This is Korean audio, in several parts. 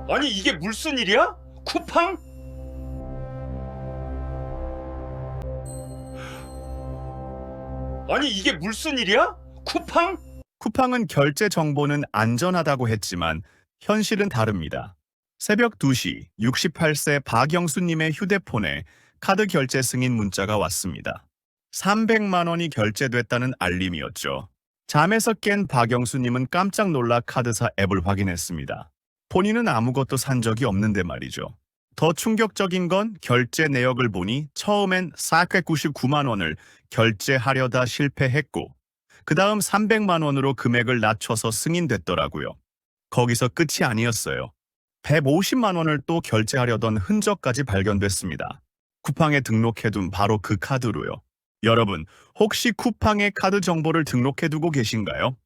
아니 이게 무슨 일이야? 쿠팡? 아니 이게 무슨 일이야? 쿠팡? 쿠팡은 결제 정보는 안전하다고 했지만 현실은 다릅니다. 새벽 2시 68세 박영수님의 휴대폰에 카드 결제 승인 문자가 왔습니다. 300만 원이 결제됐다는 알림이었죠. 잠에서 깬 박영수님은 깜짝 놀라 카드사 앱을 확인했습니다. 본인은 아무것도 산 적이 없는데 말이죠. 더 충격적인 건 결제 내역을 보니 처음엔 499만 원을 결제하려다 실패했고 그 다음 300만 원으로 금액을 낮춰서 승인됐더라고요. 거기서 끝이 아니었어요. 150만 원을 또 결제하려던 흔적까지 발견됐습니다. 쿠팡에 등록해둔 바로 그 카드로요. 여러분, 혹시 쿠팡에 카드 정보를 등록해두고 계신가요?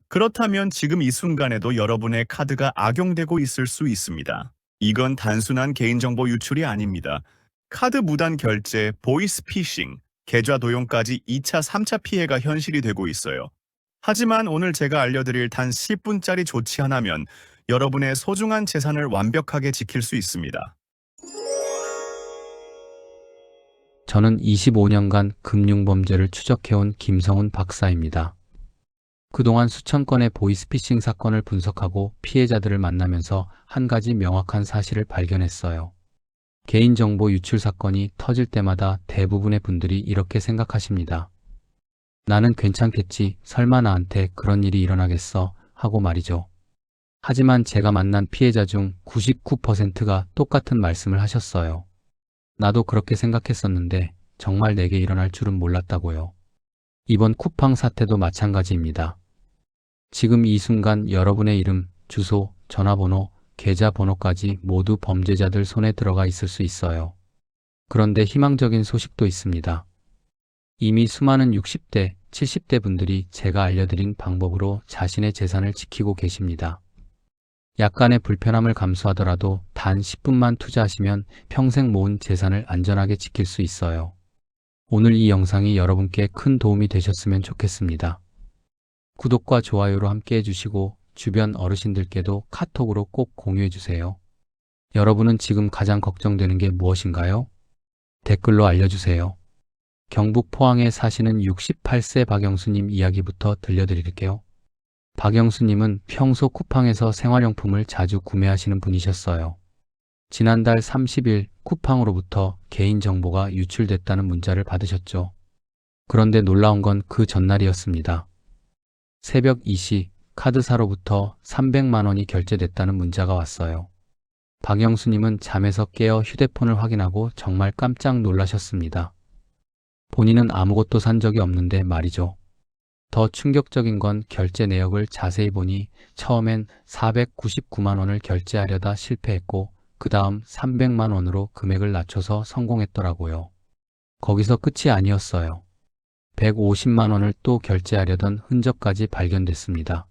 그렇다면 지금 이 순간에도 여러분의 카드가 악용되고 있을 수 있습니다. 이건 단순한 개인정보 유출이 아닙니다. 카드 무단 결제, 보이스 피싱, 계좌 도용까지 2차, 3차 피해가 현실이 되고 있어요. 하지만 오늘 제가 알려드릴 단 10분짜리 조치 하나면 여러분의 소중한 재산을 완벽하게 지킬 수 있습니다. 저는 25년간 금융범죄를 추적해온 김성훈 박사입니다. 그동안 수천 건의 보이스피싱 사건을 분석하고 피해자들을 만나면서 한 가지 명확한 사실을 발견했어요. 개인정보 유출 사건이 터질 때마다 대부분의 분들이 이렇게 생각하십니다. 나는 괜찮겠지, 설마 나한테 그런 일이 일어나겠어, 하고 말이죠. 하지만 제가 만난 피해자 중 99%가 똑같은 말씀을 하셨어요. 나도 그렇게 생각했었는데 정말 내게 일어날 줄은 몰랐다고요. 이번 쿠팡 사태도 마찬가지입니다. 지금 이 순간 여러분의 이름, 주소, 전화번호, 계좌번호까지 모두 범죄자들 손에 들어가 있을 수 있어요. 그런데 희망적인 소식도 있습니다. 이미 수많은 60대, 70대 분들이 제가 알려드린 방법으로 자신의 재산을 지키고 계십니다. 약간의 불편함을 감수하더라도 단 10분만 투자하시면 평생 모은 재산을 안전하게 지킬 수 있어요. 오늘 이 영상이 여러분께 큰 도움이 되셨으면 좋겠습니다. 구독과 좋아요로 함께 해주시고 주변 어르신들께도 카톡으로 꼭 공유해주세요. 여러분은 지금 가장 걱정되는 게 무엇인가요? 댓글로 알려주세요. 경북 포항에 사시는 68세 박영수님 이야기부터 들려드릴게요. 박영수님은 평소 쿠팡에서 생활용품을 자주 구매하시는 분이셨어요. 지난달 30일 쿠팡으로부터 개인정보가 유출됐다는 문자를 받으셨죠. 그런데 놀라운 건 그 전날이었습니다. 새벽 2시 카드사로부터 300만 원이 결제됐다는 문자가 왔어요. 박영수님은 잠에서 깨어 휴대폰을 확인하고 정말 깜짝 놀라셨습니다. 본인은 아무것도 산 적이 없는데 말이죠. 더 충격적인 건 결제 내역을 자세히 보니 처음엔 499만 원을 결제하려다 실패했고 그 다음 300만 원으로 금액을 낮춰서 성공했더라고요. 거기서 끝이 아니었어요. 150만 원을 또 결제하려던 흔적까지 발견됐습니다.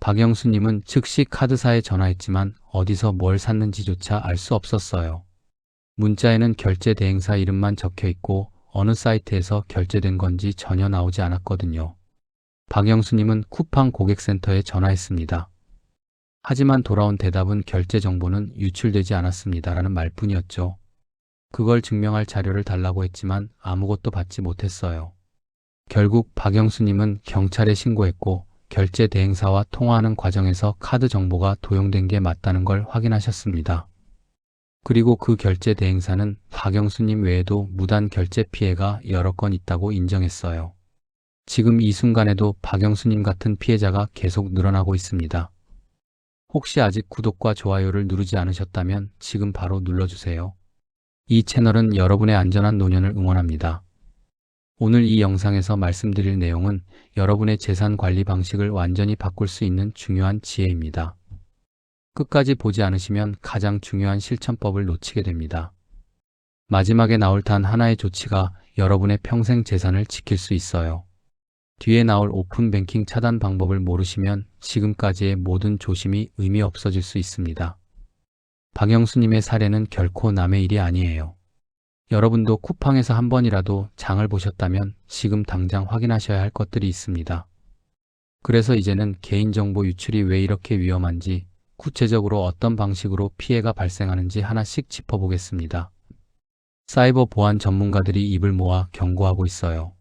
박영수님은 즉시 카드사에 전화했지만 어디서 뭘 샀는지조차 알 수 없었어요. 문자에는 결제 대행사 이름만 적혀 있고 어느 사이트에서 결제된 건지 전혀 나오지 않았거든요. 박영수님은 쿠팡 고객센터에 전화했습니다. 하지만 돌아온 대답은 결제 정보는 유출되지 않았습니다라는 말뿐이었죠. 그걸 증명할 자료를 달라고 했지만 아무것도 받지 못했어요. 결국 박영수님은 경찰에 신고했고 결제 대행사와 통화하는 과정에서 카드 정보가 도용된 게 맞다는 걸 확인하셨습니다. 그리고 그 결제 대행사는 박영수님 외에도 무단 결제 피해가 여러 건 있다고 인정했어요. 지금 이 순간에도 박영수님 같은 피해자가 계속 늘어나고 있습니다. 혹시 아직 구독과 좋아요를 누르지 않으셨다면 지금 바로 눌러주세요. 이 채널은 여러분의 안전한 노년을 응원합니다. 오늘 이 영상에서 말씀드릴 내용은 여러분의 재산 관리 방식을 완전히 바꿀 수 있는 중요한 지혜입니다. 끝까지 보지 않으시면 가장 중요한 실천법을 놓치게 됩니다. 마지막에 나올 단 하나의 조치가 여러분의 평생 재산을 지킬 수 있어요. 뒤에 나올 오픈 뱅킹 차단 방법을 모르시면 지금까지의 모든 조심이 의미 없어질 수 있습니다. 박영수님의 사례는 결코 남의 일이 아니에요. 여러분도 쿠팡에서 한 번이라도 장을 보셨다면 지금 당장 확인하셔야 할 것들이 있습니다. 그래서 이제는 개인정보 유출이 왜 이렇게 위험한지, 구체적으로 어떤 방식으로 피해가 발생하는지 하나씩 짚어보겠습니다. 사이버 보안 전문가들이 입을 모아 경고하고 있어요.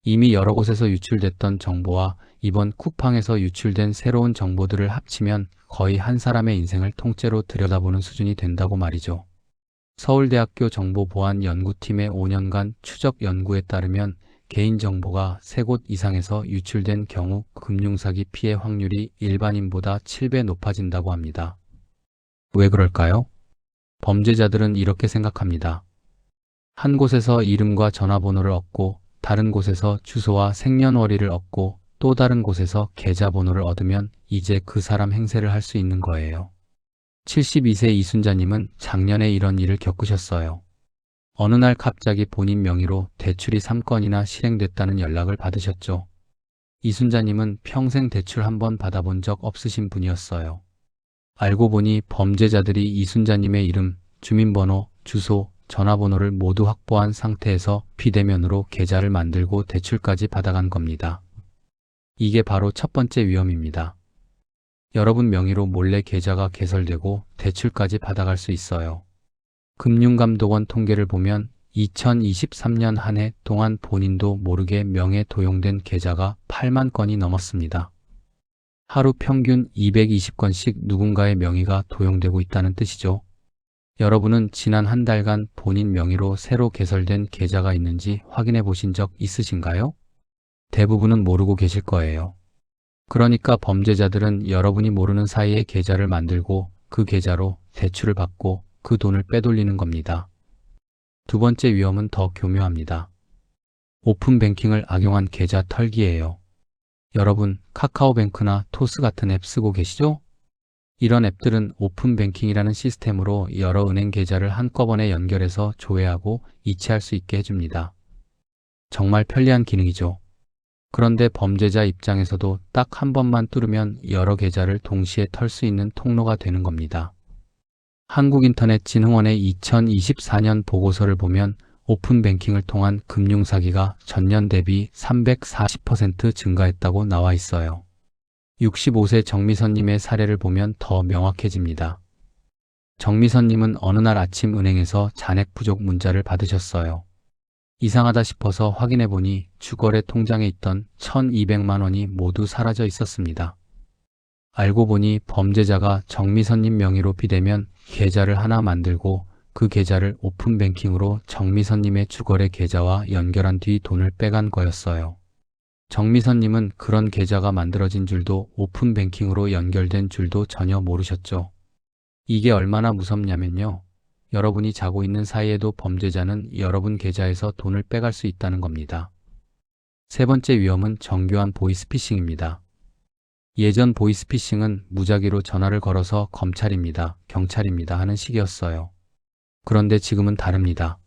이미 여러 곳에서 유출됐던 정보와 이번 쿠팡에서 유출된 새로운 정보들을 합치면 거의 한 사람의 인생을 통째로 들여다보는 수준이 된다고 말이죠. 서울대학교 정보보안연구팀의 5년간 추적 연구에 따르면 개인정보가 3곳 이상에서 유출된 경우 금융사기 피해 확률이 일반인보다 7배 높아진다고 합니다. 왜 그럴까요? 범죄자들은 이렇게 생각합니다. 한 곳에서 이름과 전화번호를 얻고 다른 곳에서 주소와 생년월일을 얻고 또 다른 곳에서 계좌번호를 얻으면 이제 그 사람 행세를 할 수 있는 거예요. 72세 이순자님은 작년에 이런 일을 겪으셨어요. 어느 날 갑자기 본인 명의로 대출이 3건이나 실행됐다는 연락을 받으셨죠. 이순자님은 평생 대출 한 번 받아본 적 없으신 분이었어요. 알고 보니 범죄자들이 이순자님의 이름, 주민번호, 주소, 전화번호를 모두 확보한 상태에서 비대면으로 계좌를 만들고 대출까지 받아간 겁니다. 이게 바로 첫 번째 위험입니다. 여러분 명의로 몰래 계좌가 개설되고 대출까지 받아갈 수 있어요. 금융감독원 통계를 보면 2023년 한 해 동안 본인도 모르게 명예 도용된 계좌가 8만 건이 넘었습니다. 하루 평균 220건씩 누군가의 명의가 도용되고 있다는 뜻이죠. 여러분은 지난 한 달간 본인 명의로 새로 개설된 계좌가 있는지 확인해 보신 적 있으신가요? 대부분은 모르고 계실 거예요. 그러니까 범죄자들은 여러분이 모르는 사이에 계좌를 만들고 그 계좌로 대출을 받고 그 돈을 빼돌리는 겁니다. 두 번째 위험은 더 교묘합니다. 오픈뱅킹을 악용한 계좌 털기예요. 여러분, 카카오뱅크나 토스 같은 앱 쓰고 계시죠? 이런 앱들은 오픈뱅킹이라는 시스템으로 여러 은행 계좌를 한꺼번에 연결해서 조회하고 이체할 수 있게 해줍니다. 정말 편리한 기능이죠. 그런데 범죄자 입장에서도 딱 한 번만 뚫으면 여러 계좌를 동시에 털 수 있는 통로가 되는 겁니다. 한국인터넷진흥원의 2024년 보고서를 보면 오픈뱅킹을 통한 금융사기가 전년 대비 340% 증가했다고 나와 있어요. 65세 정미선님의 사례를 보면 더 명확해집니다. 정미선님은 어느 날 아침 은행에서 잔액 부족 문자를 받으셨어요. 이상하다 싶어서 확인해보니 주거래 통장에 있던 1,200만 원이 모두 사라져 있었습니다. 알고 보니 범죄자가 정미선님 명의로 비대면 계좌를 하나 만들고 그 계좌를 오픈뱅킹으로 정미선님의 주거래 계좌와 연결한 뒤 돈을 빼간 거였어요. 정미선님은 그런 계좌가 만들어진 줄도 오픈뱅킹으로 연결된 줄도 전혀 모르셨죠. 이게 얼마나 무섭냐면요. 여러분이 자고 있는 사이에도 범죄자는 여러분 계좌에서 돈을 빼갈 수 있다는 겁니다. 세 번째 위험은 정교한 보이스피싱입니다. 예전 보이스피싱은 무작위로 전화를 걸어서 검찰입니다, 경찰입니다 하는 식이었어요. 그런데 지금은 다릅니다.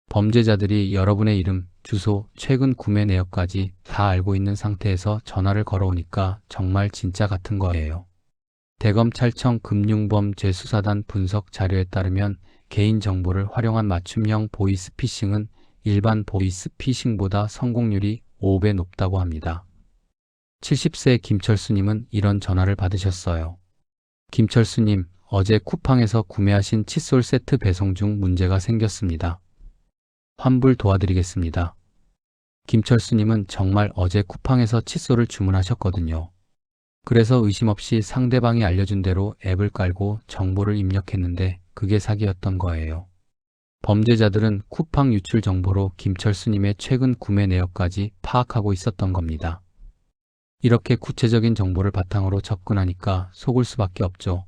범죄자들이 여러분의 이름, 주소, 최근 구매 내역까지 다 알고 있는 상태에서 전화를 걸어오니까 정말 진짜 같은 거예요. 대검찰청 금융범죄수사단 분석 자료에 따르면 개인정보를 활용한 맞춤형 보이스피싱은 일반 보이스피싱보다 성공률이 5배 높다고 합니다. 70세 김철수님은 이런 전화를 받으셨어요. 김철수님, 어제 쿠팡에서 구매하신 칫솔 세트 배송 중 문제가 생겼습니다. 환불 도와드리겠습니다. 김철수님은 정말 어제 쿠팡에서 칫솔을 주문하셨거든요. 그래서 의심 없이 상대방이 알려준 대로 앱을 깔고 정보를 입력했는데 그게 사기였던 거예요. 범죄자들은 쿠팡 유출 정보로 김철수님의 최근 구매 내역까지 파악하고 있었던 겁니다. 이렇게 구체적인 정보를 바탕으로 접근하니까 속을 수밖에 없죠.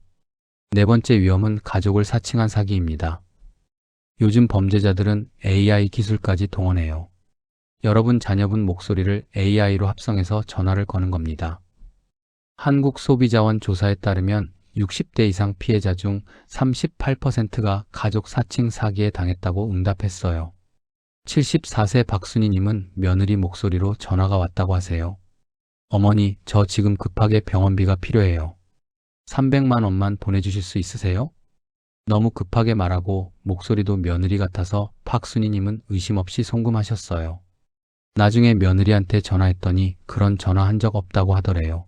네 번째 위험은 가족을 사칭한 사기입니다. 요즘 범죄자들은 AI 기술까지 동원해요. 여러분 자녀분 목소리를 AI로 합성해서 전화를 거는 겁니다. 한국소비자원 조사에 따르면 60대 이상 피해자 중 38%가 가족 사칭 사기에 당했다고 응답했어요. 74세 박순희님은 며느리 목소리로 전화가 왔다고 하세요. 어머니, 저 지금 급하게 병원비가 필요해요. 300만 원만 보내주실 수 있으세요? 너무 급하게 말하고 목소리도 며느리 같아서 박순희님은 의심 없이 송금하셨어요. 나중에 며느리한테 전화했더니 그런 전화 한 적 없다고 하더래요.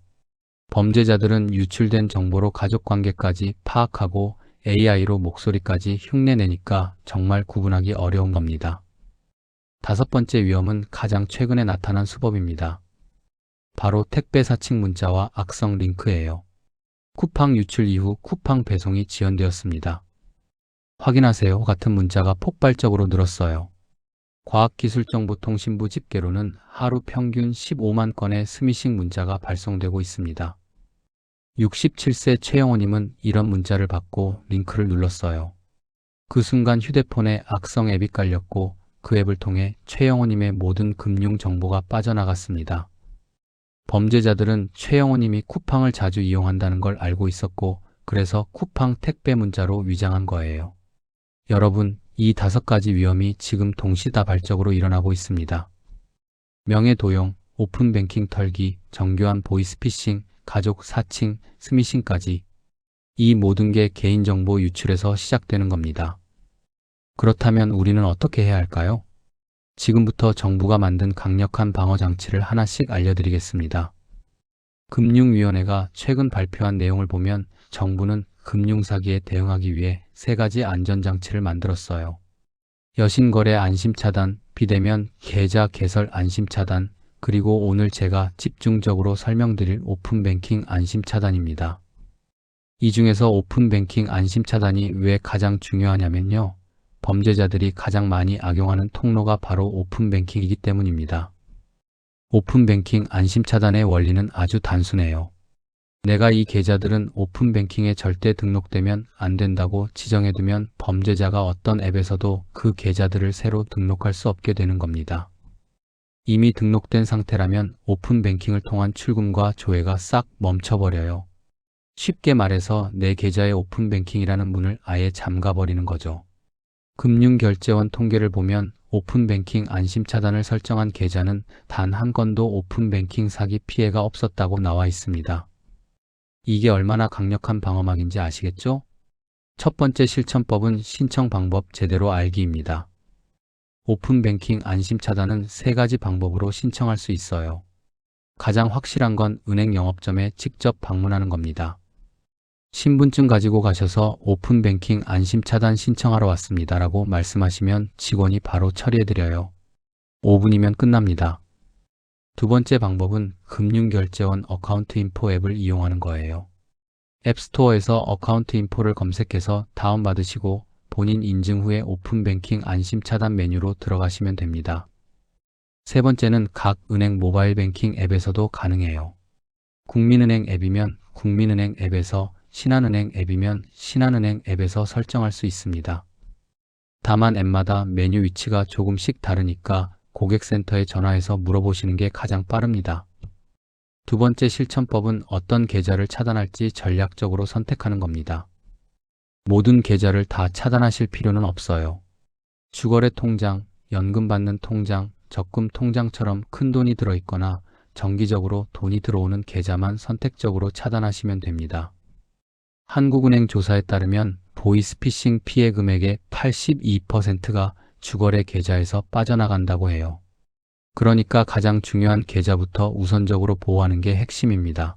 범죄자들은 유출된 정보로 가족관계까지 파악하고 AI로 목소리까지 흉내내니까 정말 구분하기 어려운 겁니다. 다섯 번째 위험은 가장 최근에 나타난 수법입니다. 바로 택배 사칭 문자와 악성 링크예요. 쿠팡 유출 이후 쿠팡 배송이 지연되었습니다. 확인하세요 같은 문자가 폭발적으로 늘었어요. 과학기술정보통신부 집계로는 하루 평균 15만 건의 스미싱 문자가 발송되고 있습니다. 67세 최영호님은 이런 문자를 받고 링크를 눌렀어요. 그 순간 휴대폰에 악성 앱이 깔렸고 그 앱을 통해 최영호님의 모든 금융 정보가 빠져나갔습니다. 범죄자들은 최영호님이 쿠팡을 자주 이용한다는 걸 알고 있었고 그래서 쿠팡 택배 문자로 위장한 거예요. 여러분, 이 5가지 위험이 지금 동시다발적으로 일어나고 있습니다. 명예도용, 오픈뱅킹 털기, 정교한 보이스피싱, 가족 사칭, 스미싱까지 이 모든 게 개인정보 유출에서 시작되는 겁니다. 그렇다면 우리는 어떻게 해야 할까요? 지금부터 정부가 만든 강력한 방어 장치를 하나씩 알려드리겠습니다. 금융위원회가 최근 발표한 내용을 보면 정부는 금융사기에 대응하기 위해 3가지 안전장치를 만들었어요. 여신거래 안심차단, 비대면 계좌 개설 안심차단, 그리고 오늘 제가 집중적으로 설명드릴 오픈뱅킹 안심차단입니다. 이 중에서 오픈뱅킹 안심차단이 왜 가장 중요하냐면요. 범죄자들이 가장 많이 악용하는 통로가 바로 오픈뱅킹이기 때문입니다. 오픈뱅킹 안심차단의 원리는 아주 단순해요. 내가 이 계좌들은 오픈뱅킹에 절대 등록되면 안 된다고 지정해두면 범죄자가 어떤 앱에서도 그 계좌들을 새로 등록할 수 없게 되는 겁니다. 이미 등록된 상태라면 오픈뱅킹을 통한 출금과 조회가 싹 멈춰버려요. 쉽게 말해서 내 계좌의 오픈뱅킹이라는 문을 아예 잠가버리는 거죠. 금융결제원 통계를 보면 오픈뱅킹 안심차단을 설정한 계좌는 단 한 건도 오픈뱅킹 사기 피해가 없었다고 나와 있습니다. 이게 얼마나 강력한 방어막인지 아시겠죠? 첫 번째 실천법은 신청 방법 제대로 알기입니다. 오픈뱅킹 안심차단은 3가지 방법으로 신청할 수 있어요. 가장 확실한 건 은행 영업점에 직접 방문하는 겁니다. 신분증 가지고 가셔서 오픈뱅킹 안심차단 신청하러 왔습니다 라고 말씀하시면 직원이 바로 처리해드려요. 5분이면 끝납니다. 두 번째 방법은 금융결제원 어카운트 인포 앱을 이용하는 거예요. 앱스토어에서 어카운트 인포를 검색해서 다운받으시고 본인 인증 후에 오픈뱅킹 안심차단 메뉴로 들어가시면 됩니다. 세 번째는 각 은행 모바일 뱅킹 앱에서도 가능해요. 국민은행 앱이면 국민은행 앱에서, 신한은행 앱이면 신한은행 앱에서 설정할 수 있습니다. 다만 앱마다 메뉴 위치가 조금씩 다르니까 고객센터에 전화해서 물어보시는 게 가장 빠릅니다. 두 번째 실천법은 어떤 계좌를 차단할지 전략적으로 선택하는 겁니다. 모든 계좌를 다 차단하실 필요는 없어요. 주거래 통장, 연금 받는 통장, 적금 통장처럼 큰 돈이 들어있거나 정기적으로 돈이 들어오는 계좌만 선택적으로 차단하시면 됩니다. 한국은행 조사에 따르면 보이스피싱 피해 금액의 82%가 주거래 계좌에서 빠져나간다고 해요. 그러니까 가장 중요한 계좌부터 우선적으로 보호하는 게 핵심입니다.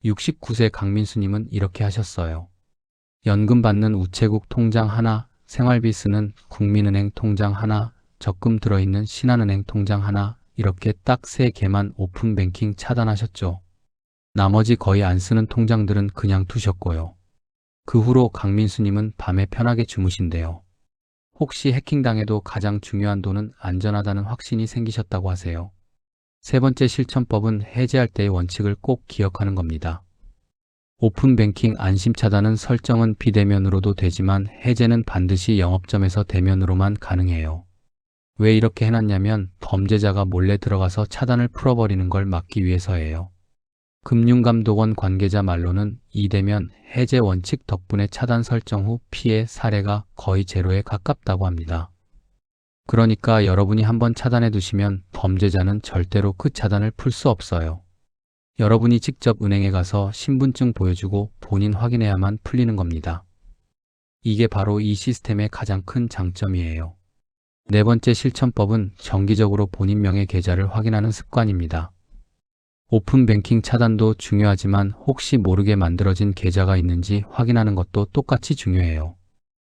69세 강민수님은 이렇게 하셨어요. 연금 받는 우체국 통장 하나, 생활비 쓰는 국민은행 통장 하나, 적금 들어있는 신한은행 통장 하나, 이렇게 딱 3개만 오픈뱅킹 차단하셨죠. 나머지 거의 안 쓰는 통장들은 그냥 두셨고요. 그 후로 강민수님은 밤에 편하게 주무신대요. 혹시 해킹당해도 가장 중요한 돈은 안전하다는 확신이 생기셨다고 하세요. 세 번째 실천법은 해제할 때의 원칙을 꼭 기억하는 겁니다. 오픈뱅킹 안심차단은 설정은 비대면으로도 되지만 해제는 반드시 영업점에서 대면으로만 가능해요. 왜 이렇게 해놨냐면 범죄자가 몰래 들어가서 차단을 풀어버리는 걸 막기 위해서예요. 금융감독원 관계자 말로는 이대면 해제 원칙 덕분에 차단 설정 후 피해 사례가 거의 제로에 가깝다고 합니다. 그러니까 여러분이 한번 차단해 두시면 범죄자는 절대로 그 차단을 풀 수 없어요. 여러분이 직접 은행에 가서 신분증 보여주고 본인 확인해야만 풀리는 겁니다. 이게 바로 이 시스템의 가장 큰 장점이에요. 네 번째 실천법은 정기적으로 본인 명의 계좌를 확인하는 습관입니다. 오픈 뱅킹 차단도 중요하지만 혹시 모르게 만들어진 계좌가 있는지 확인하는 것도 똑같이 중요해요.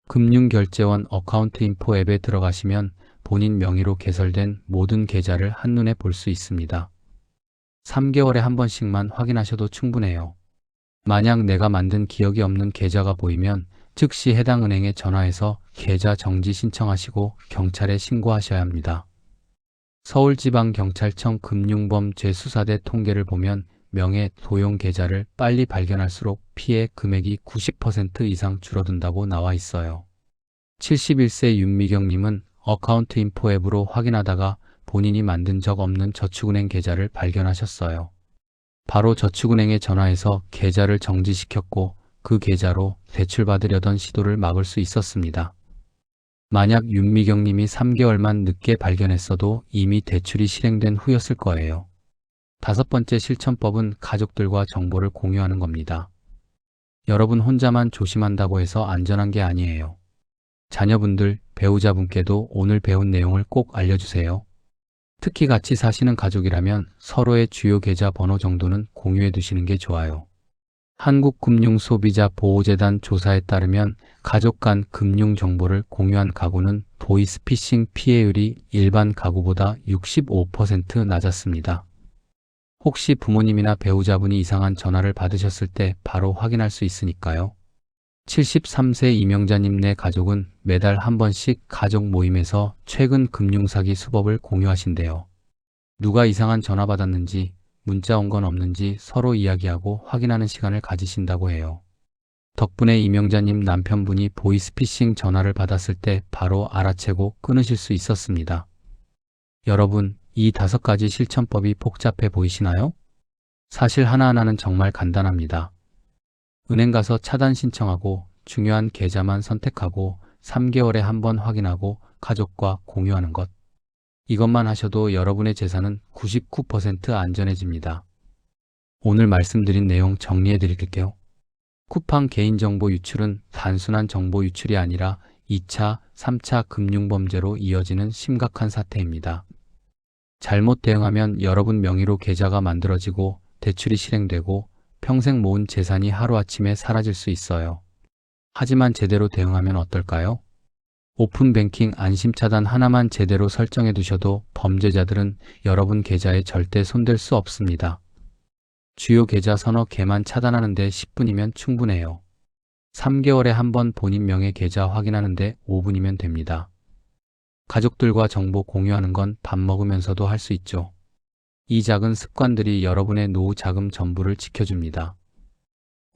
금융결제원 어카운트 인포 앱에 들어가시면 본인 명의로 개설된 모든 계좌를 한눈에 볼 수 있습니다. 3개월에 한 번씩만 확인하셔도 충분해요. 만약 내가 만든 기억이 없는 계좌가 보이면 즉시 해당 은행에 전화해서 계좌 정지 신청하시고 경찰에 신고하셔야 합니다. 서울지방경찰청 금융범죄수사대 통계를 보면 명예 도용 계좌를 빨리 발견할수록 피해 금액이 90% 이상 줄어든다고 나와 있어요. 71세 윤미경님은 어카운트 인포 앱으로 확인하다가 본인이 만든 적 없는 저축은행 계좌를 발견하셨어요. 바로 저축은행에 전화해서 계좌를 정지시켰고 그 계좌로 대출받으려던 시도를 막을 수 있었습니다. 만약 윤미경님이 3개월만 늦게 발견했어도 이미 대출이 실행된 후였을 거예요. 5번째 실천법은 가족들과 정보를 공유하는 겁니다. 여러분 혼자만 조심한다고 해서 안전한 게 아니에요. 자녀분들, 배우자분께도 오늘 배운 내용을 꼭 알려주세요. 특히 같이 사시는 가족이라면 서로의 주요 계좌 번호 정도는 공유해 두시는 게 좋아요. 한국금융소비자보호재단 조사에 따르면 가족 간 금융 정보를 공유한 가구는 보이스피싱 피해율이 일반 가구보다 65% 낮았습니다. 혹시 부모님이나 배우자분이 이상한 전화를 받으셨을 때 바로 확인할 수 있으니까요. 73세 이명자님네 가족은 매달 한 번씩 가족 모임에서 최근 금융사기 수법을 공유하신대요. 누가 이상한 전화 받았는지, 문자 온 건 없는지 서로 이야기하고 확인하는 시간을 가지신다고 해요. 덕분에 이명자님 남편분이 보이스피싱 전화를 받았을 때 바로 알아채고 끊으실 수 있었습니다. 여러분, 이 5가지 실천법이 복잡해 보이시나요? 사실 하나하나는 정말 간단합니다. 은행 가서 차단 신청하고 중요한 계좌만 선택하고 3개월에 한 번 확인하고 가족과 공유하는 것. 이것만 하셔도 여러분의 재산은 99% 안전해집니다. 오늘 말씀드린 내용 정리해 드릴게요. 쿠팡 개인정보 유출은 단순한 정보 유출이 아니라 2차, 3차 금융범죄로 이어지는 심각한 사태입니다. 잘못 대응하면 여러분 명의로 계좌가 만들어지고 대출이 실행되고 평생 모은 재산이 하루아침에 사라질 수 있어요. 하지만 제대로 대응하면 어떨까요? 오픈뱅킹 안심차단 하나만 제대로 설정해 두셔도 범죄자들은 여러분 계좌에 절대 손댈 수 없습니다. 주요 계좌 서너 개만 차단하는데 10분이면 충분해요. 3개월에 한 번 본인 명의 계좌 확인하는데 5분이면 됩니다. 가족들과 정보 공유하는 건 밥 먹으면서도 할 수 있죠. 이 작은 습관들이 여러분의 노후 자금 전부를 지켜줍니다.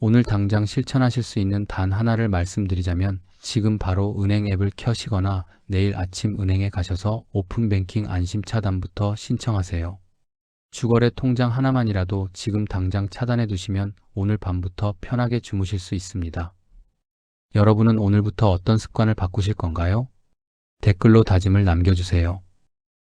오늘 당장 실천하실 수 있는 단 하나를 말씀드리자면 지금 바로 은행 앱을 켜시거나 내일 아침 은행에 가셔서 오픈뱅킹 안심차단부터 신청하세요. 주거래 통장 하나만이라도 지금 당장 차단해 두시면 오늘 밤부터 편하게 주무실 수 있습니다. 여러분은 오늘부터 어떤 습관을 바꾸실 건가요? 댓글로 다짐을 남겨주세요.